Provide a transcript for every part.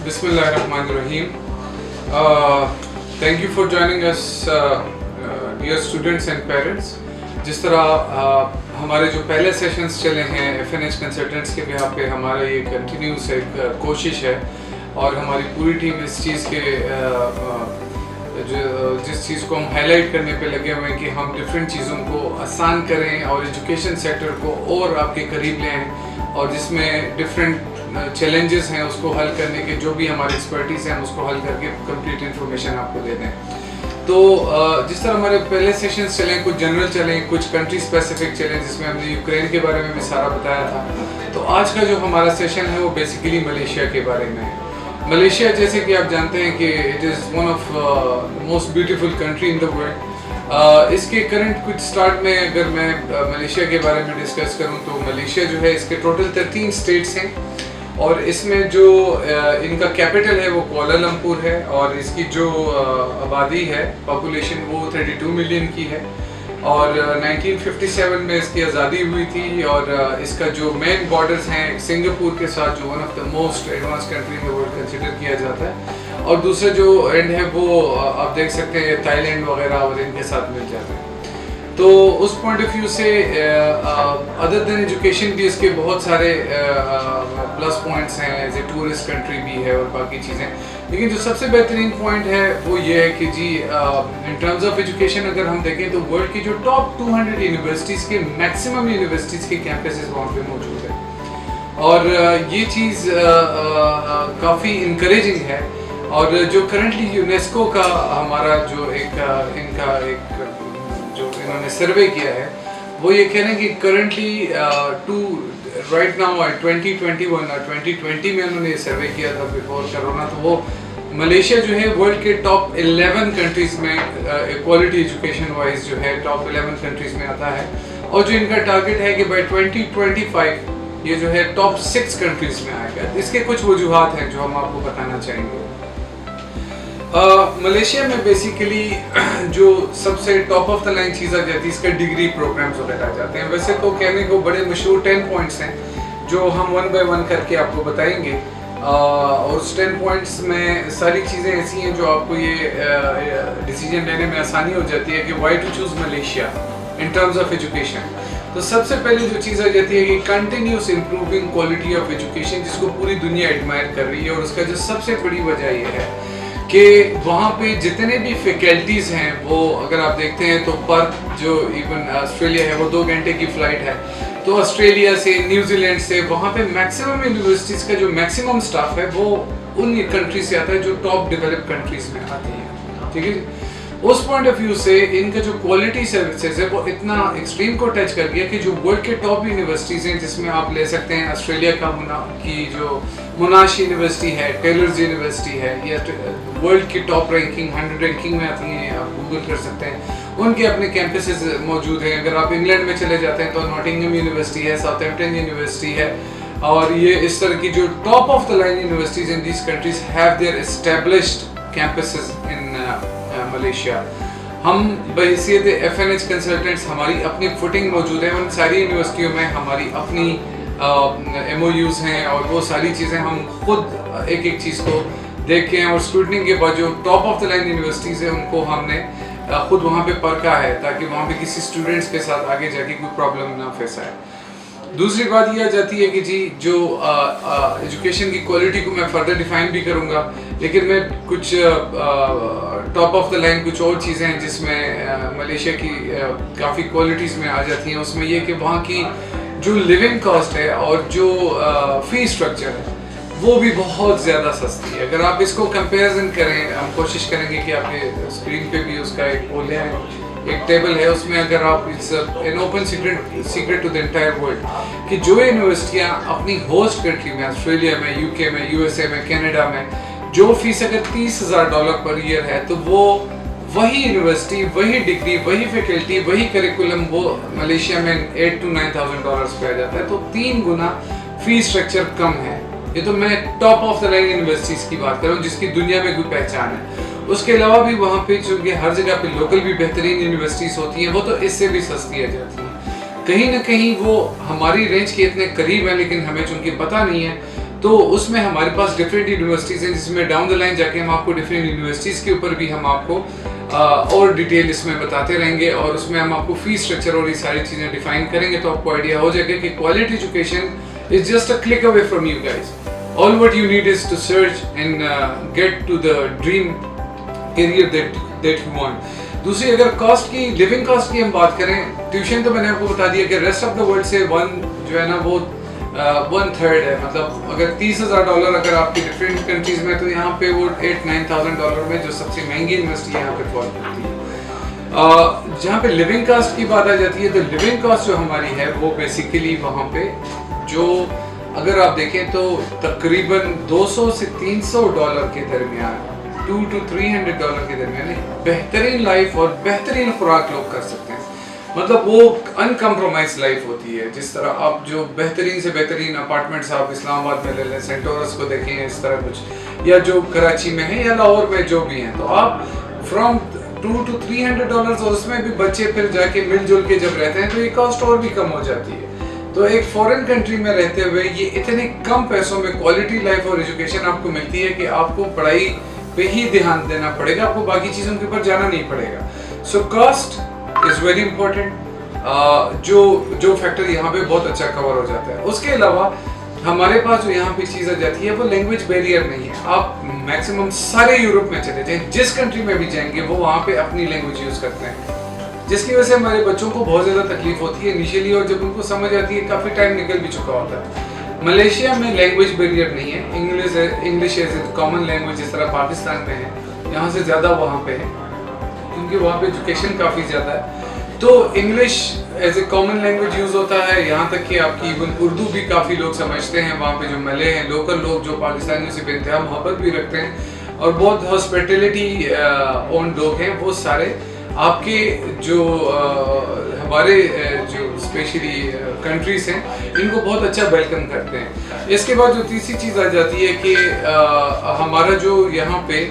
Bismillahirrahmanirrahim. Thank you for joining us, dear students and parents. जिस तरह हमारे जो पहले सेशंस चले हैं FNH कंसल्टेंट्स के बिहाफ पे, हमारा ये कंटिन्यूस एक कोशिश है और हमारी पूरी टीम इस चीज़ के जिस चीज़ को हम हाईलाइट करने पे लगे हुए हैं कि हम डिफरेंट चीज़ों को आसान करें और एजुकेशन सेक्टर को और आपके करीब लें, और जिसमें डिफरेंट चैलेंजेस हैं उसको हल करने के जो भी हमारे एक्सपर्टीज़ हैं उसको हल करके कंप्लीट इन्फॉर्मेशन आपको दे दें। तो जिस तरह हमारे पहले सेशंस चले, कुछ जनरल चले, कुछ कंट्री स्पेसिफिक चले, जिसमें हमने यूक्रेन के बारे में भी सारा बताया था। तो आज का जो हमारा सेशन है वो बेसिकली मलेशिया के बारे में है। मलेशिया, जैसे कि आप जानते हैं कि it is one of most beautiful country in the world. इसके करंट कुछ स्टार्ट में अगर मैं मलेशिया के बारे में डिस्कस करूं तो मलेशिया जो है, इसके टोटल 13 स्टेट्स हैं और इसमें जो इनका कैपिटल है वो कुआलालंपुर है, और इसकी जो आबादी है, पॉपुलेशन, वो 32 मिलियन की है। और 1957 में इसकी आज़ादी हुई थी, और इसका जो मेन बॉर्डर्स हैं सिंगापुर के साथ, जो one of the most advance country in the world consider किया जाता है, और दूसरा जो एंड है वो आप देख सकते हैं थाईलैंड वगैरह और इनके साथ मिल जाते हैं। तो उस पॉइंट ऑफ व्यू से अदर देन एजुकेशन भी इसके बहुत सारे प्लस पॉइंट्स हैं, एज ए टूरिस्ट कंट्री भी है और बाकी चीज़ें। लेकिन जो सबसे बेहतरीन पॉइंट है वो ये है कि जी इन टर्म्स ऑफ एजुकेशन अगर हम देखें तो वर्ल्ड की जो टॉप 200 यूनिवर्सिटीज़ के मैक्सिमम यूनिवर्सिटीज़ के कैंपसेस वहाँ पे मौजूद है, और ये चीज़ काफ़ी इनकरेजिंग है। और जो करंटली यूनेस्को का हमारा जो जो इन्होंने सर्वे किया है वो ये कह रहे हैं कि करंटली राइट नाउ 2021 और 2020 में उन्होंने ये सर्वे किया था बिफोर कोरोना, तो वो मलेशिया जो है वर्ल्ड के टॉप 11 कंट्रीज़ में क्वालिटी एजुकेशन वाइज जो है टॉप 11 कंट्रीज़ में आता है। और जो इनका टारगेट है कि बाय 2025 ये जो है टॉप 6 कंट्रीज़ में आएगा। इसके कुछ वजूहात हैं जो हम आपको बताना चाहेंगे। मलेशिया में बेसिकली जो सबसे टॉप ऑफ द लाइन चीज़ आ जाती है, इसका डिग्री प्रोग्राम्स वगैरह आ जाते हैं। वैसे तो कहने को बड़े मशहूर 10 पॉइंट्स हैं जो हम वन बाय वन करके आपको बताएंगे, और उस 10 पॉइंट्स में सारी चीज़ें ऐसी हैं जो आपको ये डिसीजन लेने में आसानी हो जाती है कि why to choose Malaysia in terms of education. तो सबसे पहले जो चीज़ आ जाती है कि continuous improving quality of education, जिसको पूरी दुनिया एडमायर कर रही है। और उसका जो सबसे बड़ी वजह ये है कि वहाँ पे जितने भी फैकल्टीज़ हैं वो अगर आप देखते हैं तो पर्थ जो इवन ऑस्ट्रेलिया है वो 2 घंटे की फ़्लाइट है, तो ऑस्ट्रेलिया से, न्यूजीलैंड से वहाँ पे मैक्सिमम यूनिवर्सिटीज़ का जो मैक्सिमम स्टाफ है वो उन कंट्रीज से आता है जो टॉप डेवलप्ड कंट्रीज़ में आती है। ठीक है, उस पॉइंट ऑफ व्यू से इनका जो क्वालिटी सर्विसेज है वो इतना एक्सट्रीम को टच कर गया कि जो वर्ल्ड के टॉप यूनिवर्सिटीज़ हैं, जिसमें आप ले सकते हैं ऑस्ट्रेलिया का की जो मोनाश यूनिवर्सिटी है, टेलर्स यूनिवर्सिटी है, या वर्ल्ड की टॉप रैंकिंग 100 रैंकिंग में आती हैं, आप गूगल कर सकते हैं, उनके अपने कैंपसेस मौजूद हैं। अगर आप इंग्लैंड में चले जाते हैं तो नॉटिंघम यूनिवर्सिटी है, साउथहैम्पटन यूनिवर्सिटी है, और ये इस तरह की जो top of the line universities in these countries have their established campuses in Malaysia. हम बहैसियत FNH कंसल्टेंट्स, हमारी अपनी फुटिंग मौजूद है उन सारी यूनिवर्सिटियों में, हमारी अपनी MOUs हैं, और वो सारी चीज़ें हम खुद एक एक चीज़ को देख के और स्क्रूटनी के बाद जो top of the line universities हैं उनको हमने खुद वहाँ पे परखा है, ताकि वहाँ पे किसी स्टूडेंट्स के साथ आगे जाके कोई प्रॉब्लम ना फेस आए। दूसरी बात ये आ जाती है कि जी जो एजुकेशन की क्वालिटी को मैं फर्दर डिफाइन भी करूँगा, लेकिन मैं कुछ टॉप ऑफ द लाइन कुछ और चीज़ें हैं जिसमें मलेशिया की काफ़ी क्वालिटीज़ में आ जाती हैं। उसमें ये कि वहाँ की जो लिविंग कॉस्ट है और जो फ़ी स्ट्रक्चर है वो भी बहुत ज़्यादा सस्ती है। अगर आप इसको कंपैरिजन करें, हम कोशिश करेंगे कि आपके स्क्रीन पे भी उसका एक वो ले आए, एक टेबल है, उसमें अगर आप it's an open secret to the entire world कि जो यूनिवर्सिटियाँ अपनी होस्ट कंट्री में, ऑस्ट्रेलिया में, UK में, USA में, कनाडा में, जो फीस अगर $30,000 पर ईयर है, तो वो वही यूनिवर्सिटी, वही डिग्री, वही फैकल्टी, वही करिकुलम वो मलेशिया में $8,000 to $9,000 पे आ जाता है। तो 3 गुना फीस स्ट्रक्चर कम है। ये तो मैं top of the line universities की बात कर रहा हूँ जिसकी दुनिया में कोई पहचान है। उसके अलावा भी वहाँ पे चूँकि हर जगह पे लोकल भी बेहतरीन यूनिवर्सिटीज़ होती हैं, वो तो इससे भी सस्ती आ जाती हैं। कहीं ना कहीं वो हमारी रेंज के इतने करीब है, लेकिन हमें चूँकि पता नहीं है, तो उसमें हमारे पास डिफरेंट यूनिवर्सिटीज़ हैं, जिसमें डाउन द लाइन जाके हम आपको डिफरेंट यूनिवर्सिटीज़ के ऊपर भी हम आपको और डिटेल इसमें बताते रहेंगे, और उसमें हम आपको फीस स्ट्रक्चर और ये सारी चीज़ें डिफाइन करेंगे, तो आपको आइडिया हो जाएगा कि quality education is just a click away from you guys. All what you need is to search and get to the dream career that you want. दूसरी अगर कॉस्ट की, लिविंग कॉस्ट की हम बात करें, ट्यूशन तो मैंने आपको बता दिया कि रेस्ट ऑफ द वर्ल्ड से जो है ना वो 1/3 है. मतलब अगर $30,000 अगर आपकी डिफरेंट कंट्रीज में, तो यहाँ पे वो $8,000-9,000 में जो सबसे महंगी यूनिवर्सिटी यहाँ पे फॉल करती है. जहाँ पे लिविंग कॉस्ट की बात आ जाती है, तो लिविंग कॉस्ट जो हमारी है वो बेसिकली वहाँ पे जो अगर आप देखें तो तकरीबन $200 से $300 के दरमियान, $200 to $300 के दरमियान बेहतरीन लाइफ और बेहतरीन खुराक लोग कर सकते हैं. मतलब वो अनकम्प्रोमाइज लाइफ होती है. जिस तरह आप जो बेहतरीन से बेहतरीन अपार्टमेंट्स आप इस्लामाबाद में ले लें, सेंटोरस को देखें, इस तरह कुछ, या जो कराची में है या लाहौर में जो भी हैं, तो आप फ्रॉम $200 to $300, और उसमें भी बच्चे फिर जाके मिलजुल के जब रहते हैं तो ये कॉस्ट और भी कम हो जाती है. तो एक फॉरेन कंट्री में रहते हुए ये इतने कम पैसों में क्वालिटी लाइफ और एजुकेशन आपको मिलती है कि आपको पढ़ाई पे ही ध्यान देना पड़ेगा, आपको बाकी चीज़ों के ऊपर जाना नहीं पड़ेगा. So cost is very important, जो फैक्टर यहाँ पे बहुत अच्छा कवर हो जाता है. उसके अलावा हमारे पास जो यहाँ पे चीज़ आ जाती है वो लैंग्वेज बैरियर नहीं है. आप मैक्सिमम सारे यूरोप में चले जाएं, जिस कंट्री में भी जाएंगे वो वहाँ पे अपनी लैंग्वेज यूज़ करते हैं, जिसकी वजह से हमारे बच्चों को बहुत ज़्यादा तकलीफ होती है इनिशियली, और जब उनको समझ आती है काफ़ी टाइम निकल भी चुका होता है. मलेशिया में लैंग्वेज बैरियर नहीं है. English as a common language जिस तरह पाकिस्तान में है, यहाँ से ज़्यादा वहाँ पे है, क्योंकि वहाँ पे एजुकेशन काफ़ी ज़्यादा है. तो English as a common language use होता है. यहाँ तक कि आपकी इवन उर्दू भी काफ़ी लोग समझते हैं. वहाँ पे जो मले हैं, लोकल लोग जो पाकिस्तानियों से बेइंतहा मोहब्बत भी रखते हैं और बहुत हॉस्पिटलिटी ओन लोग हैं, वो सारे आपके जो हमारे जो स्पेशली कंट्रीज हैं, इनको बहुत अच्छा वेलकम करते हैं. इसके बाद जो तीसरी चीज़ आ जाती है कि हमारा जो यहाँ पे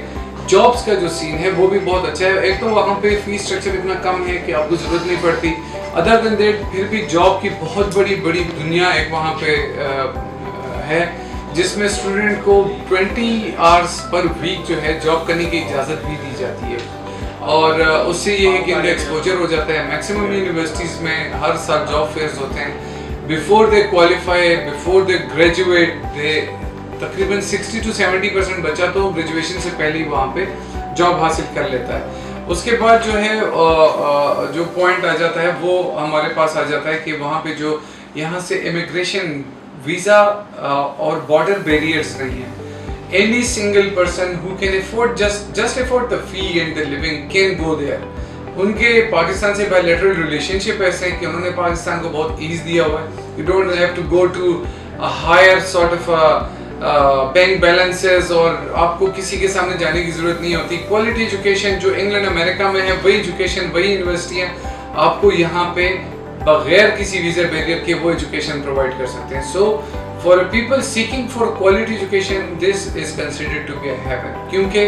जॉब्स का जो सीन है वो भी बहुत अच्छा है. एक तो वहाँ पे फीस स्ट्रक्चर इतना कम है कि आपको ज़रूरत नहीं पड़ती. अदर देन दैट फिर भी जॉब की बहुत बड़ी बड़ी दुनिया एक वहाँ पे है, जिसमें स्टूडेंट को 20 आवर्स पर वीक जो है जॉब करने की इजाज़त भी दी जाती है, और उससे ये है कि उनका एक्सपोजर हो जाता है. मैक्सिमम यूनिवर्सिटीज़ में हर साल जॉब फेयर्स होते हैं. Before they qualify, before they graduate, they तकरीबन 60 to 70% बच्चा तो ग्रेजुएशन से पहले ही वहाँ पे जॉब हासिल कर लेता है. उसके बाद जो है जो पॉइंट आ जाता है वो हमारे पास आ जाता है कि वहाँ पे जो यहाँ से इमिग्रेशन, वीज़ा और बॉर्डर बैरियर्स नहीं है. Any single person who can afford just afford the fee and the living can go there. उनके पाकिस्तान से bilateral relationship ऐसे हैं कि उन्होंने पाकिस्तान को बहुत ईज दिया हुआ है. You don't have to go to a higher sort of bank balances, और आपको किसी के सामने जाने की ज़रूरत नहीं होती. क्वालिटी एजुकेशन जो इंग्लैंड अमेरिका में है, वही एजुकेशन, वही यूनिवर्सिटियाँ आपको यहाँ पे बगैर किसी वीज़ा बैरियर के वो एजुकेशन प्रोवाइड कर सकते हैं. सो for people seeking for quality education, this is considered to be a heaven, क्योंकि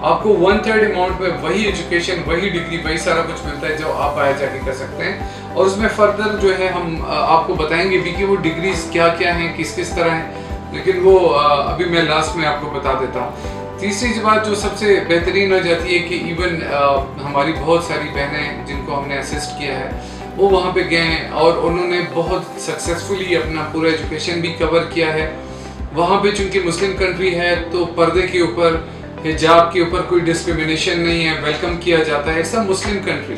आपको 1/3 अमाउंट में वही एजुकेशन, वही डिग्री, वही सारा कुछ मिलता है जो आप आया जाके कर सकते हैं. और उसमें फर्दर जो है हम आपको बताएंगे भी कि वो डिग्रीज क्या क्या हैं, किस किस तरह हैं, लेकिन वो अभी मैं लास्ट में आपको बता देता हूँ. तीसरी बात जो सबसे बेहतरीन हो जाती है कि इवन हमारी बहुत सारी बहनें जिनको हमने असिस्ट किया है वो वहाँ पे गए हैं और उन्होंने बहुत सक्सेसफुली अपना पूरा एजुकेशन भी कवर किया है. वहाँ पे चूंकि मुस्लिम कंट्री है तो पर्दे के ऊपर, हिजाब के ऊपर कोई डिस्क्रिमिनेशन नहीं है, वेलकम किया जाता है. It's a Muslim country.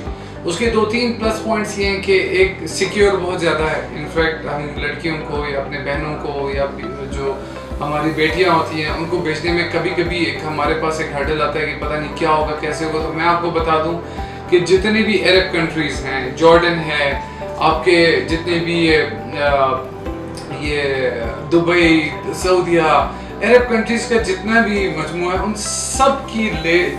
उसके 2-3 प्लस पॉइंट्स ये हैं कि एक सिक्योर बहुत ज़्यादा है. इनफैक्ट हम लड़कियों को या अपने बहनों को या जो हमारी बेटियां होती हैं उनको भेजने में कभी कभी एक हमारे पास एक हर्डल आता है कि पता नहीं क्या होगा, कैसे होगा. तो मैं आपको बता दूं कि जितने भी अरब कंट्रीज़ हैं, जॉर्डन है, आपके जितने भी ये दुबई, सऊदीया, अरब कंट्रीज़ का जितना भी मजमूआ है, उन सब की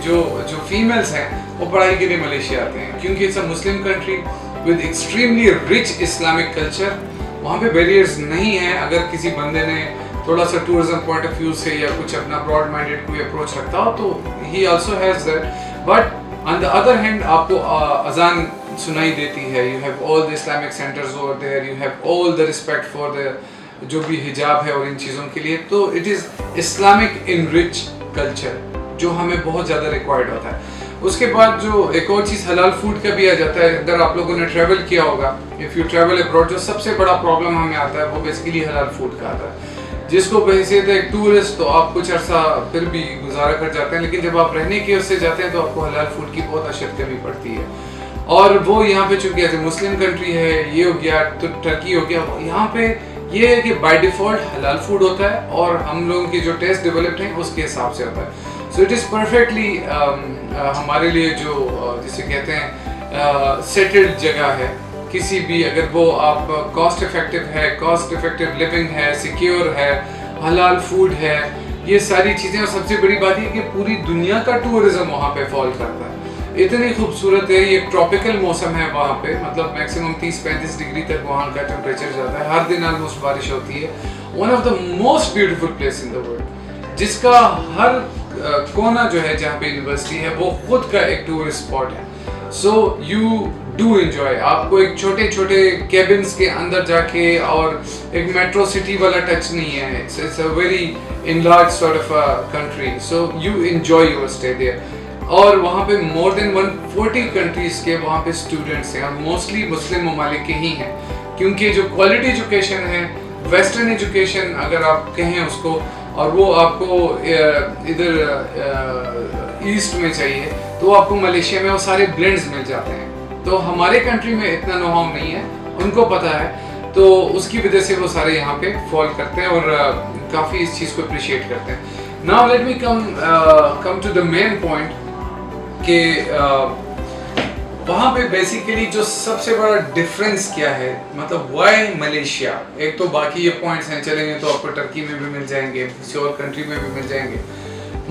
जो फीमेल्स हैं वो पढ़ाई के लिए मलेशिया आते हैं, क्योंकि it's a Muslim country with extremely rich Islamic culture. वहाँ पे बैरियर्स नहीं हैं. अगर किसी बंदे ने थोड़ा सा टूरिज्म पॉइंट ऑफ व्यू से या कुछ अपना ब्रॉड माइंडेड कोई अप्रोच रखता हो तो ही also has that. But on the other hand आपको अजान सुनाई देती है. You have all the Islamic centres over there, you have all the respect for the जो भी हिजाब है और इन चीज़ों के लिए। तो it is Islamic enrich culture जो हमें बहुत ज़्यादा रिक्वायर्ड होता है। उसके बाद जो एक और चीज़ हलाल फूड का भी आ जाता है। अगर आप लोगों ने ट्रैवल किया होगा, इफ़ यू ट्रैवल अब्रॉड, जो सबसे बड़ा प्रॉब्लम हमें आता है वो बेसिकली हलाल फूड का आता है। जिसको बहैसियत एक टूरिस्ट तो आप कुछ अर्सा फिर भी गुजारा कर जाते हैं, लेकिन जब आप रहने की उससे जाते हैं तो आपको हलाल फूड की बहुत अशद कमी पड़ती है। और वो यहाँ पे चूंकि ऐसे मुस्लिम कंट्री है, ये हो गया तो टर्की हो गया, यहाँ पे ये है कि बाय डिफ़ॉल्ट हलाल फूड होता है और हम लोगों की जो टेस्ट डेवलप्ड है उसके हिसाब से होता है। सो इट इज़ परफेक्टली हमारे लिए जो जिसे कहते हैं सेटल्ड जगह है। किसी भी अगर वो आप कॉस्ट इफेक्टिव है, कॉस्ट इफेक्टिव लिविंग है, सिक्योर है, हलाल फूड है, ये सारी चीज़ें। और सबसे बड़ी बात ये कि पूरी दुनिया का टूरिज्म वहाँ पे फॉल करता है। इतनी खूबसूरत है, ये ट्रॉपिकल मौसम है वहाँ पे, मतलब मैक्सिमम 30-35 डिग्री तक वहाँ का टेम्परेचर जाता है, हर दिन ऑलमोस्ट बारिश होती है। One of the most beautiful place in the world, जिसका हर कोना जो है जहाँ पे यूनिवर्सिटी है वो खुद का एक टूरिस्ट स्पॉट है। So you do enjoy. आपको एक छोटे छोटे केबिन्स के अंदर जाके, और एक मेट्रो सिटी वाला टच नहीं है, it's a very enlarge sort of a country, so you enjoy your stay there. और वहाँ पे मोर देन 140 कंट्रीज के वहाँ पे स्टूडेंट्स हैं, और मोस्टली मुस्लिम ममालिक के ही हैं, क्योंकि जो क्वालिटी एजुकेशन है, वेस्टर्न एजुकेशन अगर आप कहें उसको, और वो आपको इधर ईस्ट में चाहिए तो आपको मलेशिया में वो सारे ब्लेंड्स मिल जाते हैं। तो हमारे कंट्री में इतना नो हाउ नहीं है, उनको पता है, तो उसकी वजह से वो सारे यहाँ पे फॉल करते हैं और काफ़ी इस चीज़ को अप्रिशिएट करते हैं। Now let me come to the main point कि वहाँ पे बेसिकली जो सबसे बड़ा डिफरेंस क्या है, मतलब वाई मलेशिया। एक तो बाकी ये पॉइंट्स हैं, चलेंगे तो आपको टर्की में भी मिल जाएंगे, किसी और कंट्री में भी मिल जाएंगे।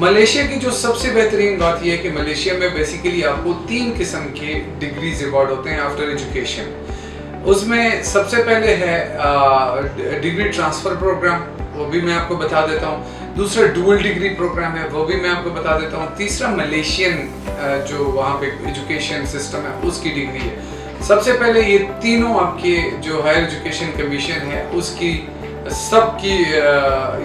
मलेशिया की जो सबसे बेहतरीन बात यह है कि मलेशिया में बेसिकली आपको 3 किस्म के डिग्रीज रिवॉर्ड होते हैं आफ्टर एजुकेशन। उसमें सबसे पहले है डिग्री ट्रांसफ़र प्रोग्राम, वो भी मैं आपको बता देता हूँ। दूसरा डुअल डिग्री प्रोग्राम है, वो भी मैं आपको बता देता हूँ। तीसरा मलेशियन जो वहाँ पे एजुकेशन सिस्टम है उसकी डिग्री है। सबसे पहले ये तीनों आपके जो हायर एजुकेशन कमीशन है उसकी सबकी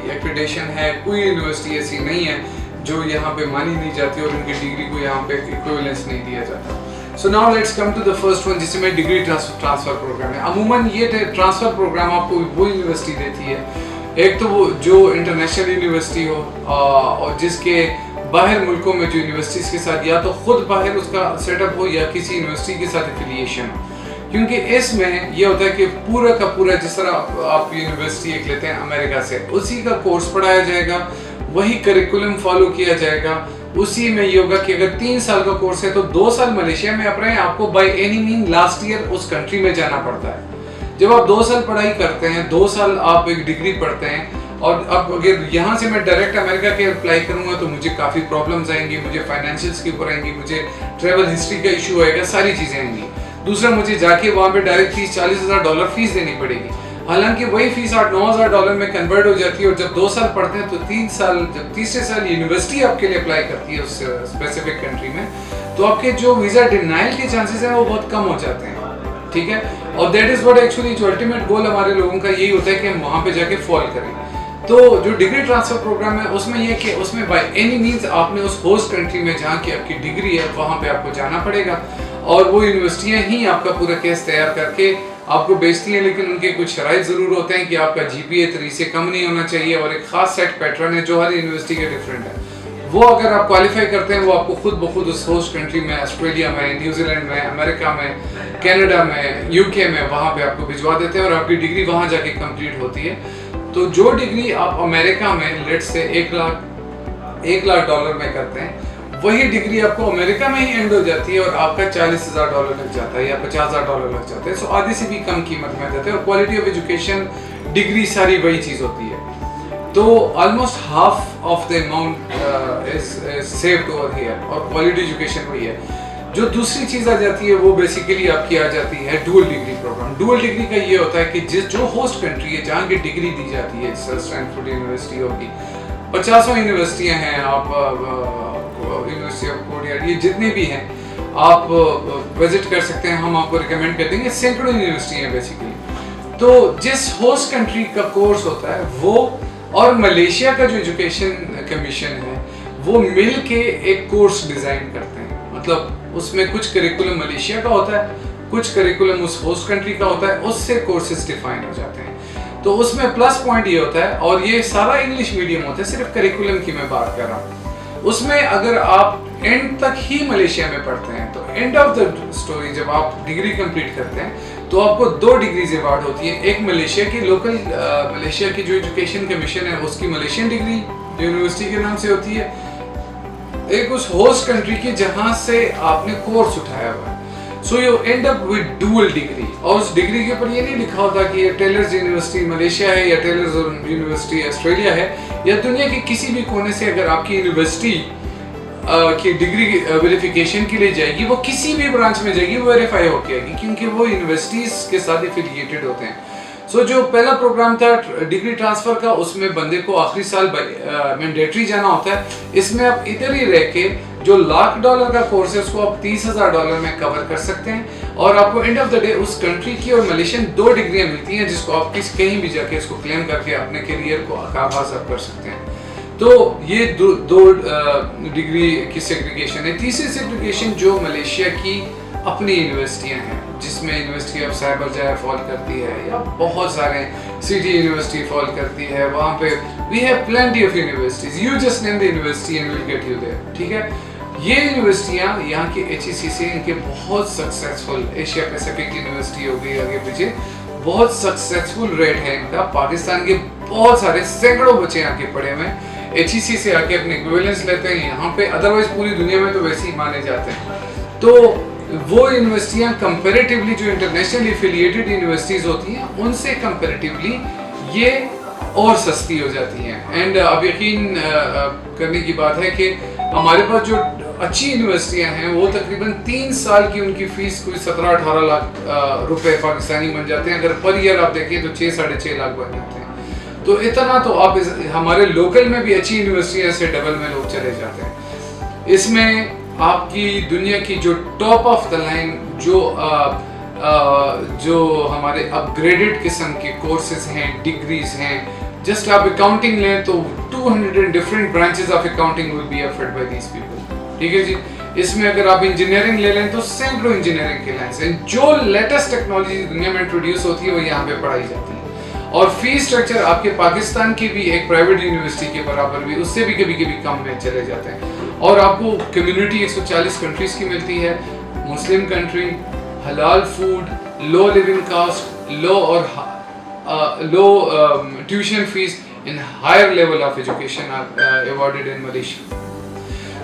एक्रेडिटेशन है। कोई यूनिवर्सिटी ऐसी नहीं है जो यहाँ पे मानी नहीं जाती और उनकी डिग्री को यहाँ पे इक्विवेलेंस नहीं दिया जाता। So now let's come to the first one, जिसमें डिग्री ट्रांसफ़र प्रोग्राम है। अमूमन ये ट्रांसफ़र प्रोग्राम आपको वो यूनिवर्सिटी देती है, एक तो वो जो इंटरनेशनल यूनिवर्सिटी हो और जिसके बाहर मुल्कों में जो यूनिवर्सिटीज़ के साथ या तो खुद बाहर उसका सेटअप हो या किसी यूनिवर्सिटी के साथ एफिलिएशन हो। क्योंकि इसमें यह होता है कि पूरा का पूरा जिस तरह आप यूनिवर्सिटी एक लेते हैं अमेरिका से, उसी का कोर्स पढ़ाया जाएगा, वही करिकुलम फॉलो किया जाएगा। उसी में ये होगा कि अगर 3 साल का कोर्स है तो 2 साल मलेशिया में आप रहे हैं, आपको by any mean last year उस कंट्री में जाना पड़ता है। जब आप 2 साल पढ़ाई करते हैं, 2 साल आप एक डिग्री पढ़ते हैं, और अब अगर यहाँ से मैं डायरेक्ट अमेरिका के अप्लाई करूँगा तो मुझे काफ़ी प्रॉब्लम्स आएंगी, मुझे फाइनेंशियल्स के ऊपर आएंगी, मुझे ट्रैवल हिस्ट्री का इशू आएगा, सारी चीज़ें आएंगी। दूसरा, मुझे जाके वहाँ पे डायरेक्ट $30,000-40,000 फीस देनी पड़ेगी। हालांकि वही फीस $8,000-9,000 में कन्वर्ट हो जाती है, और जब 2 साल पढ़ते हैं तो 3 साल, जब तीसरे साल यूनिवर्सिटी आपके लिए अप्लाई करती है उस स्पेसिफिक कंट्री में, तो आपके जो वीज़ा डिनाइल के चांसेस हैं वो बहुत कम हो जाते हैं। ठीक है, और दैट इज़ व्हाट एक्चुअली जो अल्टीमेट गोल हमारे लोगों का यही होता है कि हम वहाँ पे जाके फॉल करें। तो जो डिग्री ट्रांसफ़र प्रोग्राम है उसमें यह कि उसमें बाय एनी मीन्स आपने उस होस्ट कंट्री में जहाँ की आपकी डिग्री है वहाँ पे आपको जाना पड़ेगा, और वो यूनिवर्सिटियाँ ही आपका पूरा केस तैयार करके आपको बेचती हैं। लेकिन उनके कुछ शराइत ज़रूर होते हैं कि आपका GPA 3 से कम नहीं होना चाहिए, और एक ख़ास सेट पैटर्न है जो हर यूनिवर्सिटी के डिफरेंट है। वो अगर आप क्वालिफाई करते हैं वो आपको खुद ब खुद उस होस्ट कंट्री में, ऑस्ट्रेलिया में, न्यूजीलैंड में, अमेरिका में, कनाडा में, UK में, वहाँ पे आपको भिजवा देते हैं और आपकी डिग्री वहाँ जाके कंप्लीट होती है। तो जो डिग्री आप अमेरिका में लेट्स से $1 लाख में करते हैं, वही डिग्री आपको अमेरिका में ही एंड हो जाती है और आपका $40,000 लग जाता है या $50,000 लग जाता है। सो आधी से भी कम कीमत में जाते हैं, और क्वालिटी ऑफ एजुकेशन, डिग्री, सारी वही चीज़ होती है। तो almost half of the amount is saved over here, और क्वालिटी एजुकेशन वही है। जो दूसरी चीज़ आ जाती है वो बेसिकली आपकी आ जाती है dual degree programme. Dual degree का ये होता है कि जो होस्ट कंट्री है जहाँ की डिग्री दी जाती है, स्टैनफोर्ड यूनिवर्सिटी होगी, 50 यूनिवर्सिटियाँ हैं, आप यूनिवर्सिटी ऑफ कोरिया, ये जितने भी हैं आप विजिट कर सकते हैं, हम आपको रिकमेंड कर देंगे। सैकड़ों यूनिवर्सिटी हैं बेसिकली। तो जिस होस्ट कंट्री का कोर्स होता है वो और मलेशिया का जो एजुकेशन कमीशन है वो मिल के एक कोर्स डिजाइन करते हैं। मतलब उसमें कुछ करिकुलम मलेशिया का होता है, कुछ करिकुलम उस होस्ट कंट्री का होता है, उससे कोर्सेज डिफाइन हो जाते हैं। तो उसमें प्लस पॉइंट ये होता है, और ये सारा इंग्लिश मीडियम होता है, सिर्फ करिकुलम की मैं बात कर रहा हूँ। उसमें अगर आप एंड तक ही मलेशिया में पढ़ते हैं तो एंड ऑफ द स्टोरी जब आप डिग्री कंप्लीट करते हैं तो आपको 2 डिग्रीज अवार्ड होती है। एक मलेशिया की लोकल मलेशिया की जो एजुकेशन कमीशन है उसकी मलेशियन डिग्री यूनिवर्सिटी के नाम से होती है, एक उस होस्ट कंट्री की जहां से आपने कोर्स उठाया हुआ है। So you and up with dual degree, और उस डिग्री के ऊपर ये नहीं लिखा होता कि ये टेलर्स यूनिवर्सिटी मलेशिया है या टेलर्स यूनिवर्सिटी ऑस्ट्रेलिया है, या दुनिया के किसी भी कोने से अगर आपकी यूनिवर्सिटी की डिग्री वेरिफिकेशन के लिए जाएगी, वो किसी भी ब्रांच में जाएगी वो वेरीफाई होके आएगी, क्योंकि वो यूनिवर्सिटीज के साथ एफिलिएटेड होते हैं। सो जो पहला प्रोग्राम था डिग्री ट्रांसफर का, उसमें बंदे को आखिरी साल मैंडेटरी जाना होता है। इसमें आप इधर ही रह के जो $1,00,000 का कोर्स है उसको आप $30,000 में कवर कर सकते हैं, और आपको एंड ऑफ द डे उस कंट्री की और मलेशियन 2 डिग्रियां मिलती हैं, जिसको आप कहीं भी जाके इसको क्लेम करके अपने करियर को आगाज कर सकते हैं। तो ये दो डिग्री की सेग्रीगेशन है। तीसरी सेग्रीगेशन जो मलेशिया की अपनी यूनिवर्सिटियां हैं, जिसमें university of Cyberjaya fall करती है, या बहुत सारे सिटी यूनिवर्सिटी फॉल करती है, वहाँ पे we have plenty of universities, you just name the university and will get you there, ठीक है। ये यूनिवर्सिटियाँ यहाँ की HECC इनके बहुत सक्सेसफुल, एशिया पैसिफिक यूनिवर्सिटी हो गई आगे पीछे, बहुत सक्सेसफुल रेट है इनका। पाकिस्तान के बहुत सारे सैकड़ों बच्चे यहाँ के पढ़े हुए हैं, HEC से आके अपने इक्विवेलेंस लेते हैं यहाँ पे, अदरवाइज पूरी दुनिया में तो वैसे ही माने जाते हैं। तो वो यूनिवर्सिटियाँ कंपैरेटिवली जो इंटरनेशनली एफिलिएटेड यूनिवर्सिटीज होती हैं उनसे कंपैरेटिवली ये और सस्ती हो जाती हैं। एंड अब यकीन करने की बात है कि हमारे पास जो अच्छी यूनिवर्सिटियाँ हैं वो तकरीबन 3 साल की उनकी फीस कोई 17-18 लाख रुपए पाकिस्तानी बन जाते हैं। अगर पर ईयर आप देखें तो 6-6.5 लाख बन जाते हैं। तो इतना तो आप हमारे लोकल में भी अच्छी यूनिवर्सिटियाँ से डबल में लोग चले जाते हैं। इसमें आपकी दुनिया की जो टॉप ऑफ द लाइन जो हमारे अपग्रेडेड किस्म के कोर्सेज हैं, डिग्रीज हैं, जस्ट आप अकाउंटिंग लें तो 200 different branches of accounting will be offered by these people, ठीक है जी। इसमें अगर आप इंजीनियरिंग ले लें तो सैकड़ों इंजीनियरिंग के लाइन्स हैं, जो लेटेस्ट टेक्नोलॉजी दुनिया में इंट्रोड्यूस होती है वो यहाँ पे पढ़ाई जाती है। और फीस स्ट्रक्चर आपके पाकिस्तान की भी एक प्राइवेट यूनिवर्सिटी के बराबर भी, उससे भी कभी कभी कम में चले जाते हैं। और आपको कम्युनिटी 140 कंट्रीज की मिलती है, Muslim country, halal food, low living cost, low tuition fees in higher level of education are awarded in Malaysia.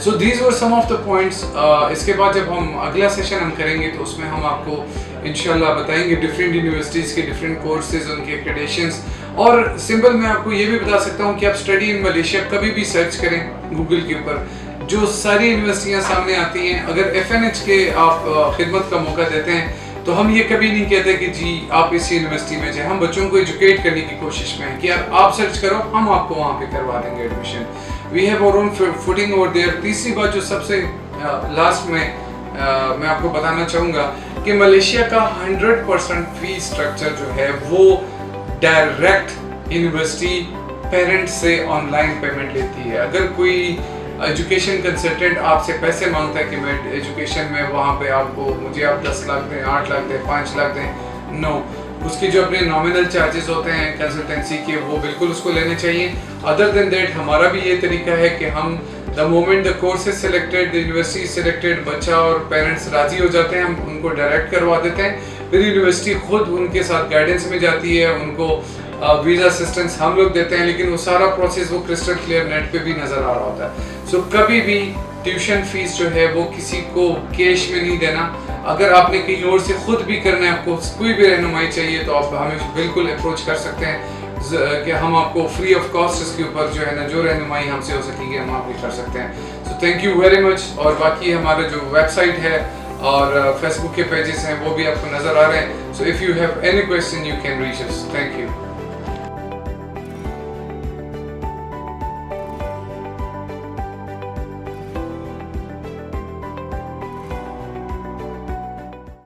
So these were some of the points. इसके बाद जब हम अगला सेशन हम करेंगे तो उसमें हम आपको इंशाल्लाह बताएंगे डिफरेंट यूनिवर्सिटीज़ के डिफरेंट कोर्सेज, उनके एक्रेडिशंस। और सिंपल मैं आपको ये भी बता सकता हूँ कि आप स्टडी इन मलेशिया कभी भी सर्च करें गूगल के ऊपर, जो सारी यूनिवर्सिटियाँ सामने आती हैं। अगर FNH के आप खिदमत का मौका देते हैं तो हम ये कभी नहीं कहते कि जी आप इस यूनिवर्सिटी में जाए। हम बच्चों को एजुकेट करने की कोशिश में हैं कि यार आप सर्च करो, हम आपको वहाँ पे करवा देंगे admission. We have our own footing over there. तीसरी बात जो सबसे लास्ट में मैं आपको बताना चाहूँगा कि मलेशिया का 100% फीस स्ट्रक्चर जो है वो डायरेक्ट यूनिवर्सिटी पेरेंट्स से ऑनलाइन पेमेंट लेती है। अगर कोई एजुकेशन कंसल्टेंट आपसे पैसे मांगता है कि मैं एजुकेशन में वहाँ पे आपको मुझे आप 10 लाख दें, 8 लाख दें, 5 लाख दें, नो, उसकी जो अपने नॉमिनल चार्जेस होते हैं कंसल्टेंसी के वो बिल्कुल उसको लेने चाहिए। अदर देन दैट हमारा भी ये तरीका है कि हम the moment the course is selected, the university selected, बच्चा और पेरेंट्स राजी हो जाते हैं, हम उनको डायरेक्ट करवा देते हैं। फिर यूनिवर्सिटी खुद उनके साथ गाइडेंस में जाती है, उनको वीज़ा असिस्टेंस हम लोग देते हैं, लेकिन वो सारा प्रोसेस वो क्रिस्टल क्लियर नेट पे भी नज़र आ रहा होता है। सो कभी भी ट्यूशन फीस जो है वो किसी को कैश में नहीं देना। अगर आपने कहीं और से खुद भी करना है, आपको कोई भी रहनुमाई चाहिए तो आप हमें बिल्कुल अप्रोच कर सकते हैं कि हम आपको फ्री ऑफ कॉस्ट इसके ऊपर जो है ना जो रहनुमाई हमसे हो सकेगी हम आप भी कर सकते हैं। So thank you very much. और बाकी हमारा जो वेबसाइट है और फेसबुक के पेजेस हैं वो भी आपको नज़र आ रहे हैं। So if you have any question you can reach us. Thank you.